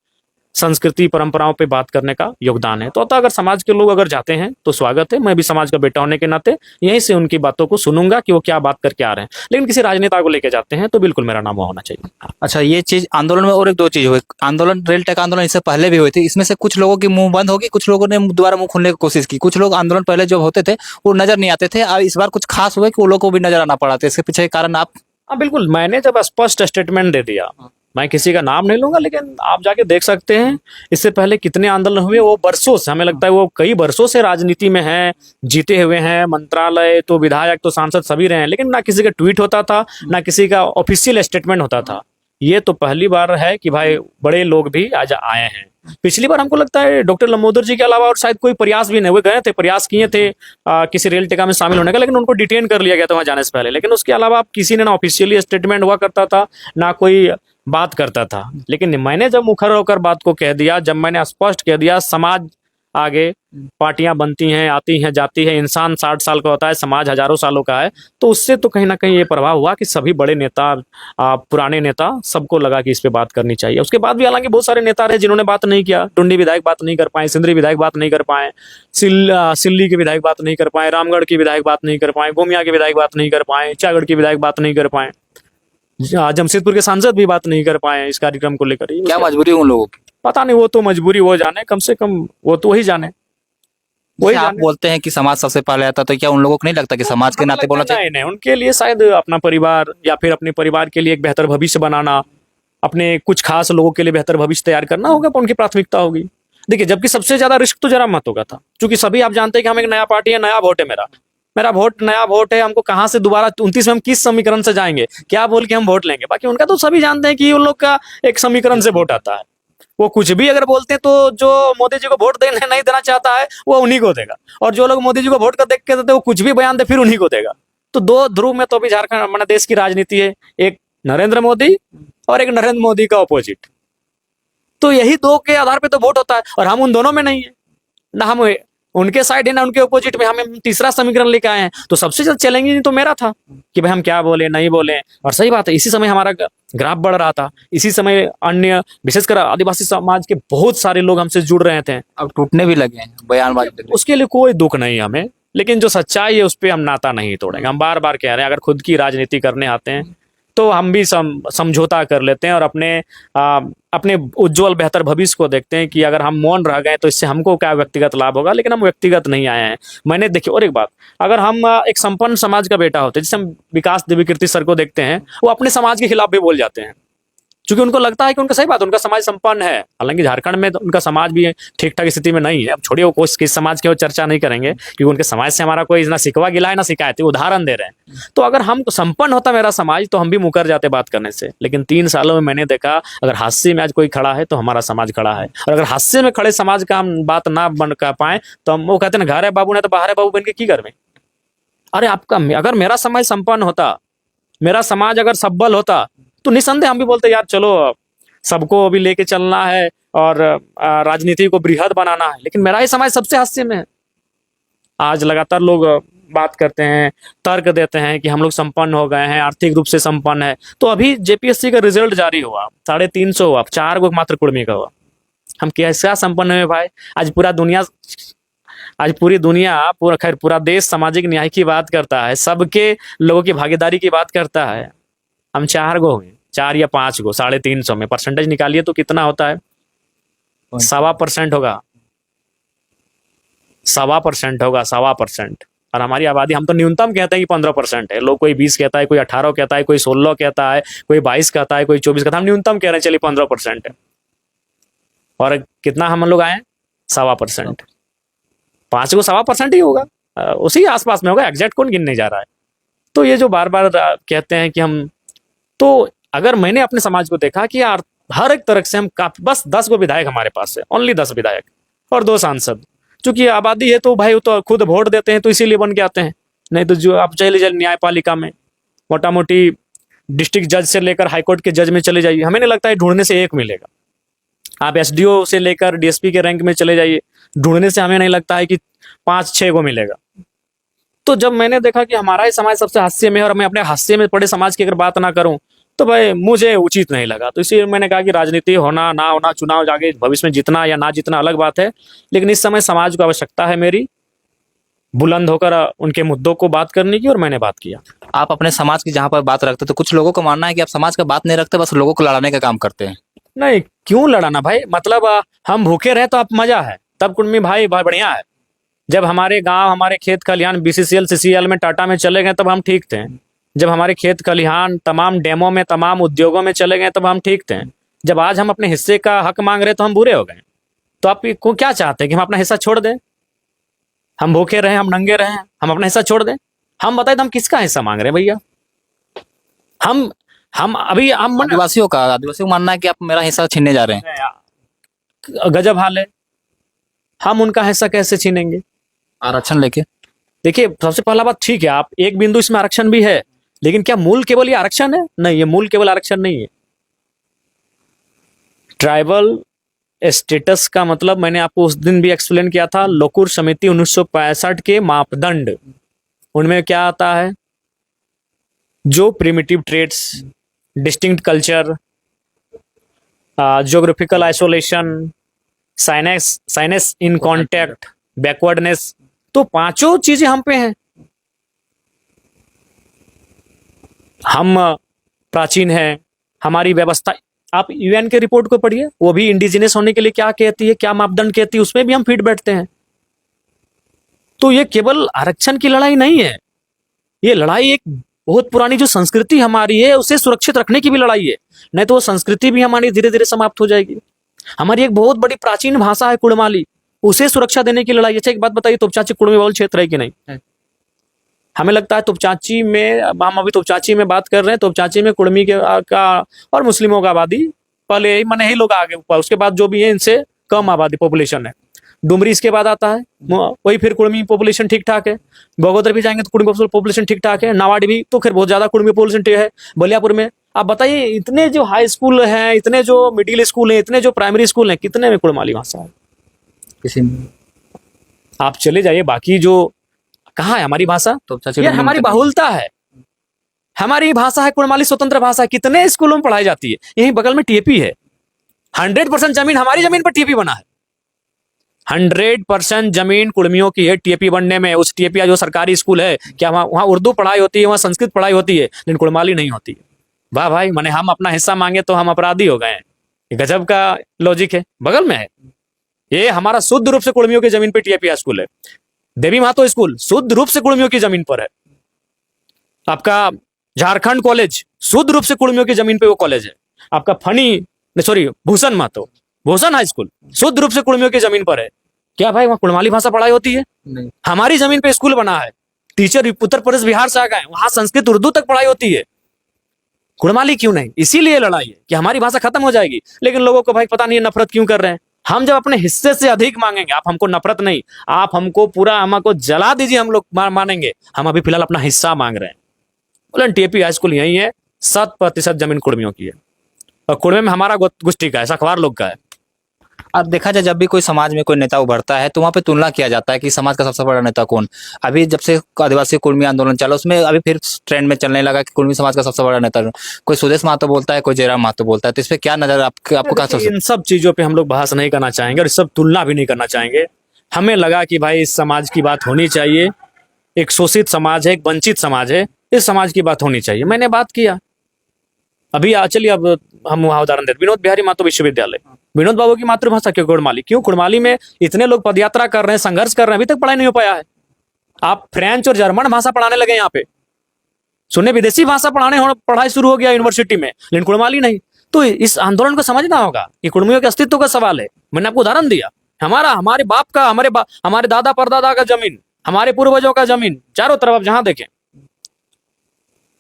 संस्कृति परंपराओं पे बात करने का योगदान है। तो अगर समाज के लोग अगर जाते हैं तो स्वागत है। मैं भी समाज का बेटा होने के नाते यहीं से उनकी बातों को सुनूंगा कि वो क्या बात करके आ रहे हैं। लेकिन किसी राजनेता को लेके जाते हैं तो बिल्कुल मेरा नाम होना चाहिए। अच्छा, ये चीज आंदोलन में और एक 2 चीज हुई। आंदोलन, रेल टेक आंदोलन इससे पहले भी हुई थी, इसमें से कुछ लोगों की मुंह बंद होगी, कुछ लोगों ने दोबारा मुंह खोलने की कोशिश की। कुछ लोग आंदोलन पहले जो होते थे वो नजर नहीं आते थे, और इस बार कुछ खास हुआ कि वो लोग को भी नजर आना पड़ा। तो इसके पीछे कारण आप? बिल्कुल, मैंने जब स्पष्ट स्टेटमेंट दे दिया, मैं किसी का नाम नहीं लूंगा, लेकिन आप जाके देख सकते हैं इससे पहले कितने आंदोलन हुए। वो बरसों से, हमें लगता है वो कई बरसों से राजनीति में हैं, जीते हुए हैं, मंत्रालय तो, विधायक तो, सांसद सभी रहे हैं, लेकिन ना किसी का ट्वीट होता था, ना किसी का ऑफिशियल स्टेटमेंट होता था। ये तो पहली बार है कि भाई बड़े लोग भी आज आए हैं। पिछली बार हमको लगता है डॉक्टर लंबोदर जी के अलावा और शायद कोई प्रयास भी नहीं हुए। गए थे, प्रयास किए थे किसी रेल टेका में शामिल होने का, लेकिन उनको डिटेन कर लिया गया था वहां जाने से पहले। लेकिन उसके अलावा किसी ने ना ऑफिशियली स्टेटमेंट हुआ करता था, ना कोई बात करता था। लेकिन मैंने जब मुखर होकर बात को कह दिया, जब मैंने स्पष्ट कह दिया समाज आगे, पार्टियां बनती हैं, आती हैं, जाती है, इंसान 60 साल का होता है, समाज हजारों सालों का है, तो उससे तो कहीं ना कहीं ये प्रभाव हुआ कि सभी बड़े नेता, पुराने नेता, सबको लगा कि इस पे बात करनी चाहिए। उसके बाद भी हालांकि बहुत सारे नेता रहे जिन्होंने बात नहीं किया। टुंडी विधायक बात नहीं कर पाए, सिंदरी विधायक बात नहीं कर पाए, सिल्ली के विधायक बात नहीं कर पाए, रामगढ़ की विधायक बात नहीं कर पाए, गोमिया के विधायक बात नहीं कर पाए, चागढ़ की विधायक बात नहीं कर पाए, जमशेदपुर के सांसद भी बात नहीं कर पाए इस कार्यक्रम को लेकर। क्या मजबूरी उन लोगों की? पता नहीं, वो तो मजबूरी वो जाने, कम से कम वो तो वही जाने। वही आप बोलते हैं कि समाज सबसे पहले आता, तो क्या उन लोगों को नहीं लगता कि समाज के नाते बोलना चाहिए? नहीं, उनके लिए शायद अपना परिवार या फिर अपने परिवार के लिए एक बेहतर भविष्य बनाना, अपने कुछ खास लोगों के लिए बेहतर भविष्य तैयार करना होगा, तो उनकी प्राथमिकता होगी। देखिए, जबकि सबसे ज्यादा रिस्क तो जरा मतों का था, क्योंकि सभी आप जानते हैं कि हम एक नया पार्टी है, नया वोट है मेरा मेरा वोट नया वोट है। हमको कहाँ से दोबारा 29 में हम किस समीकरण से जाएंगे, क्या बोल के हम वोट लेंगे? बाकी उनका तो सभी जानते हैं कि उन लोग का एक समीकरण से वोट आता है। वो कुछ भी अगर बोलते हैं तो जो मोदी जी को वोट देने नहीं देना चाहता है वो उन्हीं को देगा, और जो लोग मोदी जी को वोट कर देख के देते वो कुछ भी बयान दे फिर उन्हीं को देगा। तो दो ध्रुव में तो अभी झारखंड हमारे देश की राजनीति है, एक नरेंद्र मोदी और एक नरेंद्र मोदी का ऑपोजिट। तो यही दो के आधार पे तो वोट होता है, और हम उन दोनों में नहीं है ना, हम उनके साइड है ना उनके ऑपोजिट में। हम तीसरा समीकरण लेके आए हैं, तो सबसे ज्यादा चैलेंजिंग तो मेरा था कि भाई हम क्या बोले नहीं बोले। और सही बात है, इसी समय हमारा ग्राफ बढ़ रहा था, इसी समय अन्य विशेषकर आदिवासी समाज के बहुत सारे लोग हमसे जुड़ रहे थे। अब टूटने भी लगे हैं बयानबाजी। उसके लिए कोई दुख नहीं है हमें, लेकिन जो सच्चाई है उस पर हम नाता नहीं तोड़ेंगे। हम बार बार कह रहे हैं, अगर खुद की राजनीति करने आते हैं तो हम भी समझौता कर लेते हैं और अपने उज्जवल बेहतर भविष्य को देखते हैं कि अगर हम मौन रह गए तो इससे हमको क्या व्यक्तिगत लाभ होगा। लेकिन हम व्यक्तिगत नहीं आए हैं। मैंने देखिए, और एक बात, अगर हम एक संपन्न समाज का बेटा होते, जैसे हम विकास देवी कीर्ति सर को देखते हैं, वो अपने समाज के खिलाफ भी बोल जाते हैं, क्योंकि उनको लगता है कि उनका सही बात, उनका समाज संपन्न है। हालांकि झारखंड में तो उनका समाज भी ठीक ठाक स्थिति में नहीं है। अब छोड़िए, वो किस समाज की वो चर्चा नहीं करेंगे, क्योंकि उनके समाज से हमारा कोई ना सिकवा गिला है ना शिकायत है, उदाहरण दे रहे हैं। तो अगर हम संपन्न होता मेरा समाज तो हम भी मुकर जाते बात करने से। लेकिन 3 सालों में मैंने देखा, अगर हास्य में आज कोई खड़ा है तो हमारा समाज खड़ा है, और अगर हास्य में खड़े समाज का हम बात ना बन कर पाए तो हम वो कहते हैं ना, घर है बाबू ने तो बाहर है बाबू बन के की कर में। अरे आपका, अगर मेरा समाज संपन्न होता, मेरा समाज अगर सबल होता, तो निसंदेह हम भी बोलते यार चलो सबको अभी लेके चलना है और राजनीति को बृहद बनाना है। लेकिन मेरा ही समाज सबसे हास्य में है। आज लगातार लोग बात करते हैं, तर्क देते हैं कि हम लोग संपन्न हो गए हैं, आर्थिक रूप से संपन्न है। तो अभी जेपीएससी का रिजल्ट जारी हुआ, 350 हुआ, 4 गो मात्र कुर्मी का हुआ। हम कैसा संपन्न हुए भाई? आज पूरी दुनिया पूरा देश सामाजिक न्याय की बात करता है, सबके लोगों की भागीदारी की बात करता है। हम 4 गो हुए, 4 या 5 गो, 350 में परसेंटेज निकालिए तो कितना होता है? 1.25% होगा, 1.25% होगा, 1.25%। और हमारी आबादी, हम तो न्यूनतम कहते हैं कि 15% है। लोग कोई 20 कहता है, कोई 18 कहता है, कोई 16 कहता है, कोई 22 कहता है, कोई 24 कहता है। हम न्यूनतम कह रहे हैं, चलिए 15% है। और कितना हम लोग आए? 1.25%। 5 गो 1.25% ही होगा, उसी आसपास में होगा, एग्जैक्ट कौन गिनने जा रहा है? तो ये जो बार बार कहते हैं कि हम, तो अगर मैंने अपने समाज को देखा कि यार हर एक तरह से हम काफी, बस 10 गो विधायक हमारे पास है, ओनली 10 विधायक और 2 सांसद। चूंकि आबादी है तो भाई वो तो खुद वोट देते हैं, तो इसीलिए बन के आते हैं। नहीं तो जो आप चले जाइए न्यायपालिका में, मोटा मोटी डिस्ट्रिक्ट जज से लेकर हाईकोर्ट के जज में चले जाइए, हमें नहीं लगता है ढूंढने से एक मिलेगा। आप एसडीओ से लेकर डीएसपी के रैंक में चले जाइए, ढूंढने से हमें नहीं लगता है कि 5-6 को मिलेगा। तो जब मैंने देखा कि हमारा ही समाज सबसे हास्य में है और मैं अपने हास्य में पड़े समाज की अगर बात ना करूं तो भाई मुझे उचित नहीं लगा। तो इसलिए मैंने कहा कि राजनीति होना ना होना, चुनाव जाके भविष्य में जीतना या ना जीतना अलग बात है, लेकिन इस समय समाज को आवश्यकता है मेरी बुलंद होकर उनके मुद्दों को बात करने की, और मैंने बात किया। आप अपने समाज की जहाँ पर बात रखते तो कुछ लोगों को मानना है कि आप समाज का बात नहीं रखते, बस लोगों को लड़ाने का काम करते हैं। नहीं, क्यों लड़ाना भाई? मतलब हम भूखे रहे तो आप मजा है, तब कुर्मी भाई बढ़िया है। जब हमारे गांव, हमारे खेत खलिहान बीसीसीएल सीसीएल में, टाटा में चले गए तब हम ठीक थे। जब हमारे खेत खलिहान तमाम डेमो में, तमाम उद्योगों में चले गए तब हम ठीक थे। जब आज हम अपने हिस्से का हक मांग रहे तो हम बुरे हो गए। तो आप को क्या चाहते हैं कि हम अपना हिस्सा छोड़ दें? हम भूखे रहे, हम नंगे रहे, हम अपना हिस्सा छोड़ दें? हम बताए तो हम किसका हिस्सा मांग रहे हैं भैया? हम अभी हम आदिवासियों को मानना है कि आप मेरा हिस्सा छीनने जा रहे हैं। गजब हाल है, हम उनका हिस्सा कैसे छीनेंगे आरक्षण लेके? देखिए, सबसे पहला बात, ठीक है आप एक बिंदु इसमें आरक्षण भी है, लेकिन क्या मूल केवल ये आरक्षण है? नहीं, ये मूल केवल आरक्षण नहीं है। ट्राइबल स्टेटस का मतलब मैंने आपको उस दिन भी एक्सप्लेन किया था, लोकुर समिति 1965 के मापदंड, उनमें क्या आता है? जो primitive traits, distinct culture, geographical isolation, shyness in contact, backwardness, तो 5 चीजें हम पे हैं। हम प्राचीन हैं, हमारी व्यवस्था, आप यूएन के रिपोर्ट को पढ़िए, वो भी इंडिजिनस होने के लिए क्या कहती है, क्या मापदंड कहती है, उसमें भी हम फिट बैठते हैं। तो ये केवल आरक्षण की लड़ाई नहीं है, ये लड़ाई एक बहुत पुरानी जो संस्कृति हमारी है उसे सुरक्षित रखने की भी लड़ाई है, नहीं तो वो संस्कृति भी हमारी धीरे धीरे समाप्त हो जाएगी। हमारी एक बहुत बड़ी प्राचीन भाषा है कुड़माली, उसे सुरक्षा देने की लड़ाई। अच्छा एक बात बताइए, तोपचाची कुड़मी बहुल क्षेत्र है कि नहीं? है। हमें लगता है तोपचाची में, हम अभी तोपचाची में बात कर रहे हैं, तोपचाची में कुड़मी के का और मुस्लिमों का आबादी पहले ही मैंने ही लोग आगे ऊपर, उसके बाद जो भी है इनसे कम आबादी पॉपुलेशन है। डुमरी इसके बाद आता है, वही फिर कुड़मी पॉपुलेशन ठीक ठाक है। बगोदर भी जाएंगे तो कुड़मी पॉपुलेशन ठीक ठाक है। नावाडी भी तो फिर बहुत ज्यादा कुड़मी पॉपुलेशन है। बलियापुर में आप बताइए, इतने जो हाई स्कूल हैं, इतने जो मिडिल स्कूल हैं, इतने जो प्राइमरी स्कूल हैं, कितने में कुड़माली भाषा है? किसी में आप चले जाइए बाकी जो, कहाँ है हमारी भाषा? तोपचाची यार हमारी बहुलता है, हमारी भाषा है कुड़माली, स्वतंत्र भाषा है, कितने स्कूलों में पढ़ाई जाती है। यही बगल में टीएपी है, 100% जमीन हमारी जमीन पर टीएपी बना है। 100% जमीन कुड़मियों की है टीएपी बनने में। उस टीएपी जो सरकारी स्कूल है, क्या वहाँ उर्दू पढ़ाई होती है, वहाँ संस्कृत पढ़ाई होती है, लेकिन कुड़माली नहीं होती है। वाह भाई, मैंने हम अपना हिस्सा मांगे तो हम अपराधी हो गए हैं। ये गजब का लॉजिक है, बगल में है। ये हमारा शुद्ध रूप से कुड़मियों की जमीन पे टीएपी स्कूल है। देवी महतो स्कूल शुद्ध रूप से कुड़मियों की जमीन पर है। आपका झारखंड कॉलेज शुद्ध रूप से कुड़मियों की जमीन पे वो कॉलेज है। आपका भूषण महतो, भूषण हाई स्कूल शुद्ध रूप से कुड़मियों की जमीन पर है। क्या भाई वहाँ कुड़माली भाषा पढ़ाई होती है? नहीं। हमारी जमीन पे स्कूल बना है, टीचर उत्तर प्रदेश बिहार से आ गए, वहां संस्कृत उर्दू तक पढ़ाई होती है। कुड़माली क्यों नहीं? इसीलिए लड़ाई है कि हमारी भाषा खत्म हो जाएगी। लेकिन लोगों को भाई पता नहीं है नफरत क्यों कर रहे हैं। हम जब अपने हिस्से से अधिक मांगेंगे, आप हमको नफरत नहीं, आप हमको पूरा हमको जला दीजिए, हम लोग मानेंगे। हम अभी फिलहाल अपना हिस्सा मांग रहे हैं। बोले टीएपी हाई स्कूल यही है, 7% जमीन कुड़मियों की है, और कुड़मे में हमारा गुष्टी का है, सखवार लोग का है। अब देखा जाए, जब भी कोई समाज में कोई नेता उभरता है तो वहाँ पे तुलना किया जाता है कि समाज का सबसे बड़ा नेता कौन। अभी जब से आदिवासी कुर्मी आंदोलन चला, उसमें अभी फिर ट्रेंड में चलने लगा कि कुर्मी समाज का सबसे बड़ा नेता कोई सुदेश महतो बोलता है, कोई जयराम महतो बोलता है। तो इस पे क्या नजर आपको क्या इन सब चीजों पे हम लोग बहस नहीं करना चाहेंगे और इस सब तुलना भी नहीं करना चाहेंगे। हमें लगा कि भाई इस समाज की बात होनी चाहिए, एक शोषित समाज है, एक वंचित समाज है, इस समाज की बात होनी चाहिए। मैंने बात किया। अभी चलिए अब हम वहाँ उदाहरण देते, विनोद बिहारी महतो विश्वविद्यालय, विनोद बाबू की मातृभाषा क्यों कुड़माली? क्यों कुड़माली में इतने लोग पदयात्रा कर रहे हैं, संघर्ष कर रहे हैं, अभी तक पढ़ाई नहीं हो पाया है। आप फ्रेंच और जर्मन भाषा पढ़ाने लगे यहाँ पे, सुने विदेशी भाषा पढ़ाई शुरू हो गया यूनिवर्सिटी में, लेकिन कुड़माली नहीं। तो इस आंदोलन को समझना होगा, ये कुड़मियों के अस्तित्व का सवाल है। मैंने आपको उदाहरण दिया, हमारे बाप का, हमारे दादा परदादा का जमीन, हमारे पूर्वजों का जमीन, चारों तरफ आप जहां देखें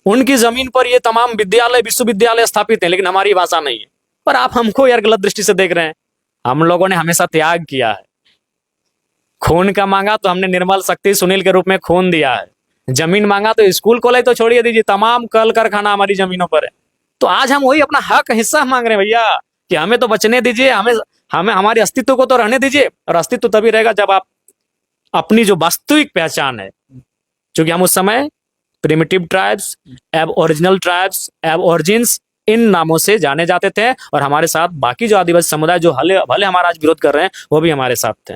उनकी जमीन पर ये तमाम विद्यालय विश्वविद्यालय स्थापित है, लेकिन हमारी भाषा नहीं है। पर आप हमको यार गलत दृष्टि से देख रहे हैं। हम लोगों ने हमेशा त्याग किया है, खून का मांगा तो हमने निर्मल शक्ति सुनील के रूप में खून दिया है। जमीन मांगा तो स्कूल कॉलेज तो छोड़िए दीजिए, तमाम कल कारखाना हमारी जमीनों पर है। तो आज हम वही अपना हक हिस्सा मांग रहे हैं भैया, कि हमें तो बचने दीजिए, हमें हमारे अस्तित्व को तो रहने दीजिए। और अस्तित्व तभी रहेगा जब आप अपनी जो वास्तविक पहचान है, क्योंकि हम उस समय प्रिमिटिव ट्राइब्स, एबओरिजिनल ट्राइब्स, एबओरिजिन्स, इन नामों से जाने जाते थे। और हमारे साथ बाकी जो आदिवासी समुदाय जो भले हमारा आज विरोध कर रहे हैं, वो भी हमारे साथ थे।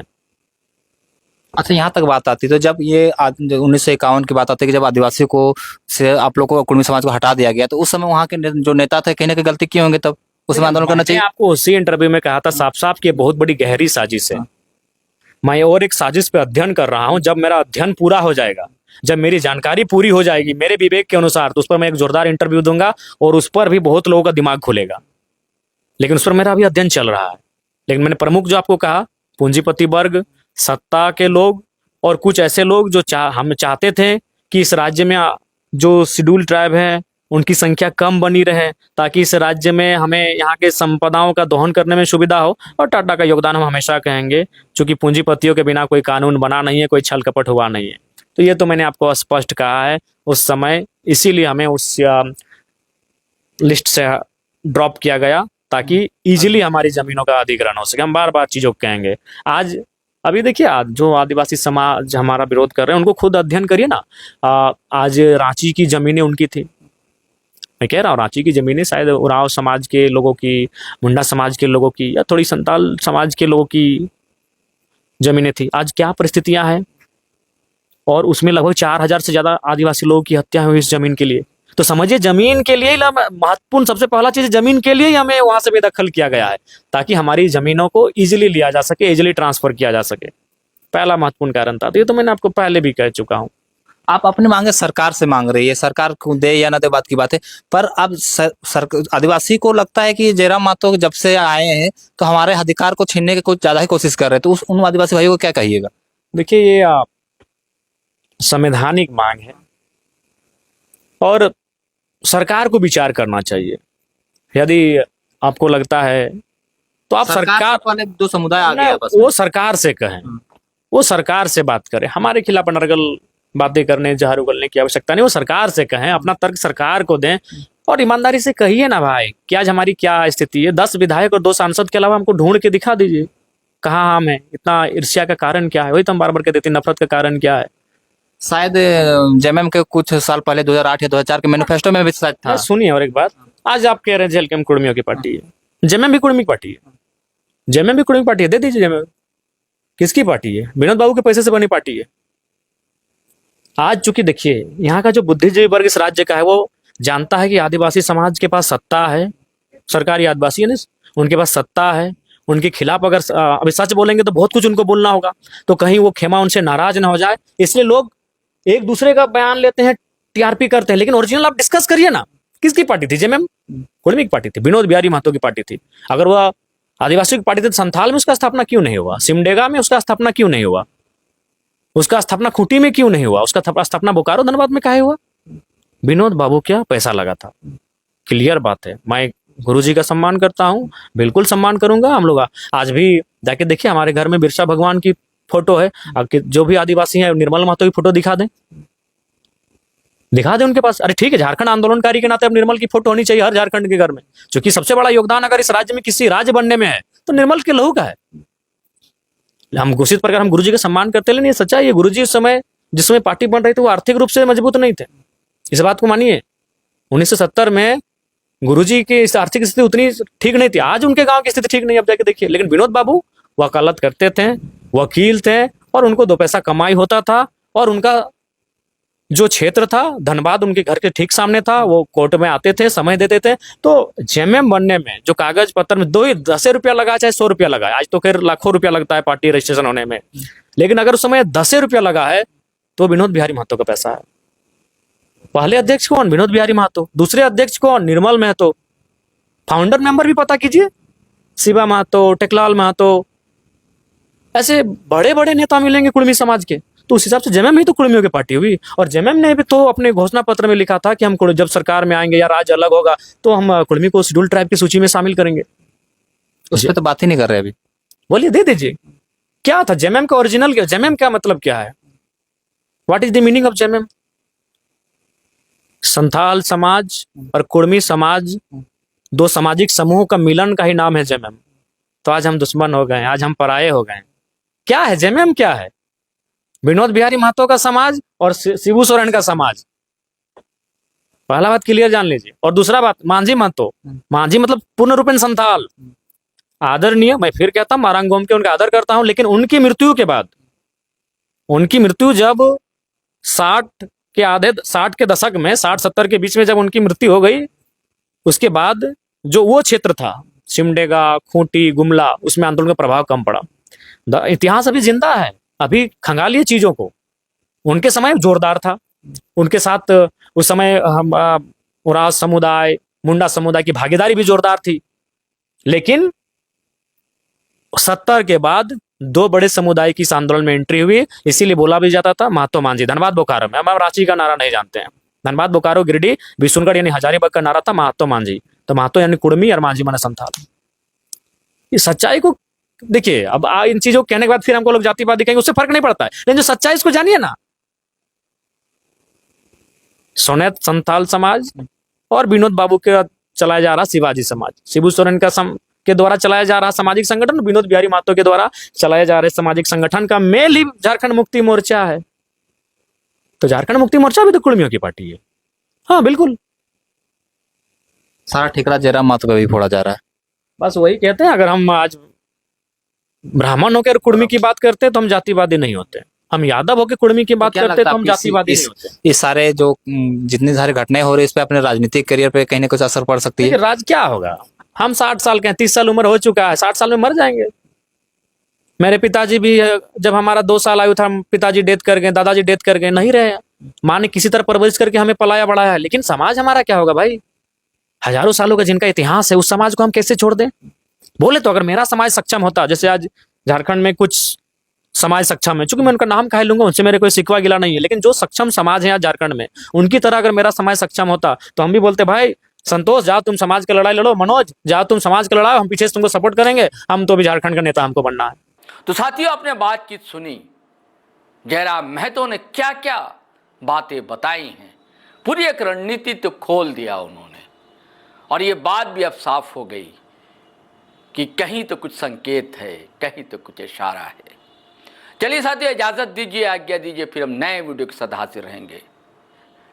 अच्छा, यहाँ तक बात आती तो जब ये 1951 की बात आती है कि जब आदिवासियों को से आप लोग को कुर्मी समाज को हटा दिया गया, तो उस समय वहाँ के जो नेता थे कहीं ना कहीं गलती किए होंगे, तब उस समय आंदोलन करना चाहिए। आपको उसी इंटरव्यू में कहा था साफ साफ कि बहुत बड़ी गहरी साजिश है। मैं और एक साजिश पे अध्ययन कर रहा हूँ। जब मेरा अध्ययन पूरा हो जाएगा, जब मेरी जानकारी पूरी हो जाएगी मेरे विवेक के अनुसार, तो उस पर मैं एक जोरदार इंटरव्यू दूंगा और उस पर भी बहुत लोगों का दिमाग खुलेगा। लेकिन उस पर मेरा अभी अध्ययन चल रहा है। लेकिन मैंने प्रमुख जो आपको कहा, पूंजीपति वर्ग, सत्ता के लोग और कुछ ऐसे लोग जो हम चाहते थे कि इस राज्य में जो शेड्यूल ट्राइब है उनकी संख्या कम बनी रहे, ताकि इस राज्य में हमें यहाँ के संपदाओं का दोहन करने में सुविधा हो। और टाटा का योगदान हम हमेशा कहेंगे, क्योंकि पूंजीपतियों के बिना कोई कानून बना नहीं है, कोई छल कपट हुआ नहीं है। तो ये तो मैंने आपको स्पष्ट कहा है उस समय, इसीलिए हमें उस लिस्ट से ड्रॉप किया गया ताकि इजीली हमारी जमीनों का अधिग्रहण हो सके। हम बार बार चीज़ों को कहेंगे। आज अभी देखिए, आज जो आदिवासी समाज हमारा विरोध कर रहे हैं उनको खुद अध्ययन करिए ना। आज रांची की जमीनें उनकी थी, मैं कह रहा हूँ रांची की जमीनें शायद उरांव समाज के लोगों की, मुंडा समाज के लोगों की, या थोड़ी संताल समाज के लोगों की जमीनें थी। आज क्या परिस्थितियां हैं, और उसमें लगभग 4000 से ज्यादा आदिवासी लोगों की हत्या हुई इस जमीन के लिए। तो समझिए, जमीन के लिए महत्वपूर्ण सबसे पहला चीज, जमीन के लिए ही हमें वहां से बेदखल किया गया है, ताकि हमारी जमीनों को इजीली लिया जा सके, इजीली ट्रांसफर किया जा सके। पहला महत्वपूर्ण कारण था। तो ये तो मैंने आपको पहले भी कह चुका हूँ। आप अपनी मांगे सरकार से मांग रही है, सरकार को दे या ना दे बात की बात है, पर अब आदिवासी को लगता है कि जयराम महतो जब से आए हैं तो हमारे अधिकार को छीनने की कुछ ज्यादा ही कोशिश कर रहे हैं, तो उन आदिवासी भाइयों को क्या कहिएगा? देखिए, ये संवैधानिक मांग है और सरकार को विचार करना चाहिए। यदि आपको लगता है तो आप सरकार वाले दो समुदाय आ ना, गए आपस वो सरकार से कहें, वो सरकार से बात करें। हमारे खिलाफ अनर्गल बातें करने, जहर उगलने की आवश्यकता नहीं। वो सरकार से कहें, अपना तर्क सरकार को दें और ईमानदारी से कहिए ना भाई कि आज हमारी क्या स्थिति है। 10 विधायक और 2 सांसद के अलावा हमको ढूंढ के दिखा दीजिए कहाँ हम हैं, इतना ईर्ष्या का कारण क्या है। वही तो हम बार बार कहते थे, नफरत का कारण क्या है। शायद जेएमएम के कुछ साल पहले 2008 या 2004 के मैनिफेस्टो में भी शायद था। सुनिए और एक बात, आज आप कह रहे हैं जेएलकेएम कुर्मियों की पार्टी है, जेएमएम भी कुर्मी की पार्टी है, जेएमएम भी कुर्मी की पार्टी है, दे दीजिए जेएमएम। किसकी पार्टी है? विनोद बाबू के पैसे से बनी पार्टी है। आज चूंकि देखिए, यहाँ का जो बुद्धिजीवी वर्ग इस राज्य का है वो जानता है कि आदिवासी समाज के पास सत्ता है, सरकारी आदिवासी है ना, उनके पास सत्ता है। उनके खिलाफ अगर अभी सच बोलेंगे तो बहुत कुछ उनको बोलना होगा, तो कहीं वो खेमा उनसे नाराज ना हो जाए, इसलिए लोग एक दूसरे का बयान लेते हैं, टीआरपी करते हैं। लेकिन ओरिजिनल आप डिस्कस करिए ना, किसकी पार्टी थी? जेएमएम कुर्मी की पार्टी थी, विनोद बिहारी महतो की पार्टी थी। अगर वह आदिवासी की पार्टी थी तो संथाल में उसका स्थापना क्यों नहीं हुआ? सिमडेगा में उसका स्थापना क्यों नहीं हुआ? उसका स्थापना खूंटी में क्यों नहीं हुआ? उसका स्थापना बोकारो धनबाद में काहे हुआ? विनोद बाबू क्या पैसा लगा था, क्लियर बात है। मैं गुरुजी का सम्मान करता हूँ, बिल्कुल सम्मान करूंगा। हम लोग आज भी जाके देखिए, हमारे घर में बिरसा भगवान की फोटो है। अब जो भी आदिवासी हैं, निर्मल महतो की फोटो दिखा दें, दिखा दें उनके पास। अरे ठीक है, झारखंड आंदोलनकारी के नाते अब निर्मल की फोटो होनी चाहिए हर झारखंड के घर में, क्योंकि सबसे बड़ा योगदान अगर इस राज्य में किसी राज्य बनने में है तो निर्मल के लहू का है। हम घोषित प्रकार हम गुरुजी का सम्मान करते, लेकिन ये सच्चाई है, गुरुजी उस समय जिस समय पार्टी बन रही थी वो आर्थिक रूप से मजबूत नहीं थे, इस बात को मानिए। 1970 में गुरुजी की आर्थिक स्थिति उतनी ठीक नहीं थी। आज उनके गांव की स्थिति ठीक नहीं, अब जाके देखिए। लेकिन विनोद बाबू वकालत करते थे, वकील थे, और उनको 2 पैसा कमाई होता था, और उनका जो क्षेत्र था धनबाद उनके घर के ठीक सामने था, वो कोर्ट में आते थे, समय देते थे। तो जेएमएम बनने में जो कागज पत्र में 10 रुपया लगा चाहे 100 रुपया लगा, आज तो खैर लाखों रुपया लगता है पार्टी रजिस्ट्रेशन होने में, लेकिन अगर उस समय 10 रुपया लगा है तो विनोद बिहारी महतो का पैसा है। पहले अध्यक्ष कौन? विनोद बिहारी महतो। दूसरे अध्यक्ष कौन? निर्मल महतो। फाउंडर मेंबर भी पता कीजिए, शिवा महतो, टेकलाल महतो, ऐसे बड़े बड़े नेता मिलेंगे कुर्मी समाज के। तो उस हिसाब से जेएमएम ही तो कुर्मियों की पार्टी हुई, और जेएमएम ने भी तो अपने घोषणा पत्र में लिखा था कि हम जब सरकार में आएंगे या राज्य अलग होगा तो हम कुर्मी को शेड्यूल ट्राइब की सूची में शामिल करेंगे। उस पर तो बात ही नहीं कर रहे अभी। बोलिए, दे दीजिए। क्या था जेएमएम का ओरिजिनल? जेएमएम का मतलब क्या है? What is the meaning of JMM? Santhal समाज और कुर्मी समाज, 2 सामाजिक समूहों का मिलन का ही नाम है जेएमएम। तो आज हम दुश्मन हो गए, आज हम पराये हो गए। क्या है जेएमएम? क्या है? विनोद बिहारी महतो का समाज और शिबू सोरेन का समाज। पहला बात क्लियर जान लीजिए। और दूसरा बात, मांझी महतो, मांझी मतलब पूर्ण रूपेण संथाल, आदरणीय। मैं फिर कहता हूं, मारांगोम के उनका आदर करता हूं, लेकिन उनकी मृत्यु के बाद, उनकी मृत्यु जब 60 के दशक में, 60-70 के बीच में जब उनकी मृत्यु हो गई, उसके बाद जो वो क्षेत्र था सिमडेगा, खूंटी, गुमला, उसमें आंदोलन का प्रभाव कम पड़ा। इतिहास अभी जिंदा है, अभी खंगालिए चीजों को। उनके समय जोरदार था, उनके साथ उस समय उराव समुदाय, मुंडा समुदाय की भागीदारी भी जोरदार थी। लेकिन 70 के बाद 2 बड़े समुदाय की इस आंदोलन में एंट्री हुई, इसीलिए बोला भी जाता था महतो मांझी। धनबाद बोकारो में, हम रांची का नारा नहीं जानते हैं, धनबाद बोकारो गिरिडीह बिशुनगढ़ यानी हजारीबाग का नारा था महतो मांझी। तो महतो यानी कुर्मी और मांझी माने संथाल। इस सच्चाई को देखिए। अब इन चीजों को कहने के बाद फिर हमको लोग जातिवाद दिखाएंगे, उससे फर्क नहीं पड़ता है, लेकिन जो सच्चाई इसको जानिए ना। सोनेत संथाल समाज और विनोद बाबू के चलाया जा रहा शिवाजी समाज, शिबू सोरेन के द्वारा चलाया जा रहा सामाजिक संगठन, विनोद बिहारी महतो के द्वारा चलाए जा रहे सामाजिक संगठन का मेल ही झारखंड मुक्ति मोर्चा है। तो झारखंड मुक्ति मोर्चा भी तो कुर्मियों की पार्टी है। हाँ बिल्कुल, सारा ठिकरा जयराम महतो पे भी फोड़ा जा रहा है। बस वही कहते हैं, अगर हम आज ब्राह्मण होकर कुर्मी की बात करते तो हम जातिवादी नहीं होते, हम यादव होकर कुर्मी की बात करते तो हम जातिवादी नहीं होते। इस सारे जो जितनी सारी घटनाएं हो रही है, इस पे अपने राजनीतिक करियर पे कहीं ना कुछ असर पड़ सकती है। राज क्या होगा? हम 60 साल के हैं, 30 साल उम्र हो चुका है, 60 साल में मर जाएंगे। मेरे पिताजी भी जब हमारा 2 साल आयु था, पिताजी डेथ कर गए, दादाजी डेथ कर गए, नहीं रहे। माँ ने किसी तरह परवरिश करके हमें पलाया बढ़ाया है, लेकिन समाज हमारा क्या होगा भाई? हजारों सालों का जिनका इतिहास है, उस समाज को हम कैसे छोड़ दें? बोले तो अगर मेरा समाज सक्षम होता, जैसे आज झारखंड में कुछ समाज सक्षम है, चूंकि मैं उनका नाम कह लूंगा, उनसे मेरे कोई शिकवा गिला नहीं है, लेकिन जो सक्षम समाज है आज झारखंड में, उनकी तरह अगर मेरा समाज सक्षम होता तो हम भी बोलते भाई संतोष जाओ तुम समाज का लड़ाई लड़ो, मनोज जाओ तुम समाज का लड़ाओ, हम पीछे से तुमको सपोर्ट करेंगे, हम तो भी झारखंड का नेता हमको बनना है। तो साथियों, आपने बातचीत सुनी, जयराम महतो ने क्या क्या बातें बताई हैं, पूरी एक रणनीति तो खोल दिया उन्होंने, और ये बात भी अब साफ हो गई कि कहीं तो कुछ संकेत है, कहीं तो कुछ इशारा है। चलिए साथियों, इजाजत दीजिए, आज्ञा दीजिए, फिर हम नए वीडियो के साथ हाजिर रहेंगे।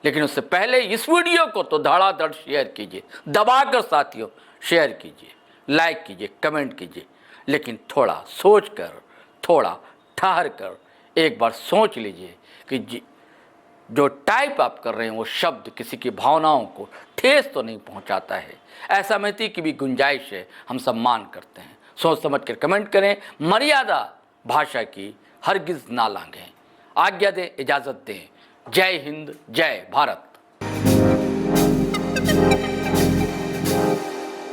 लेकिन उससे पहले इस वीडियो को तो धड़ाधड़ शेयर कीजिए, दबाकर साथियों शेयर कीजिए, लाइक कीजिए, कमेंट कीजिए, लेकिन थोड़ा सोच कर, थोड़ा ठहर कर एक बार सोच लीजिए कि जो टाइप आप कर रहे हैं वो शब्द किसी की भावनाओं को ठेस तो नहीं पहुंचाता है। असहमति की भी गुंजाइश है, हम सम्मान करते हैं। सोच समझ कर कमेंट करें, मर्यादा भाषा की हरगिज ना लांघें। आज्ञा दें, इजाज़त दें। जय हिंद, जय भारत।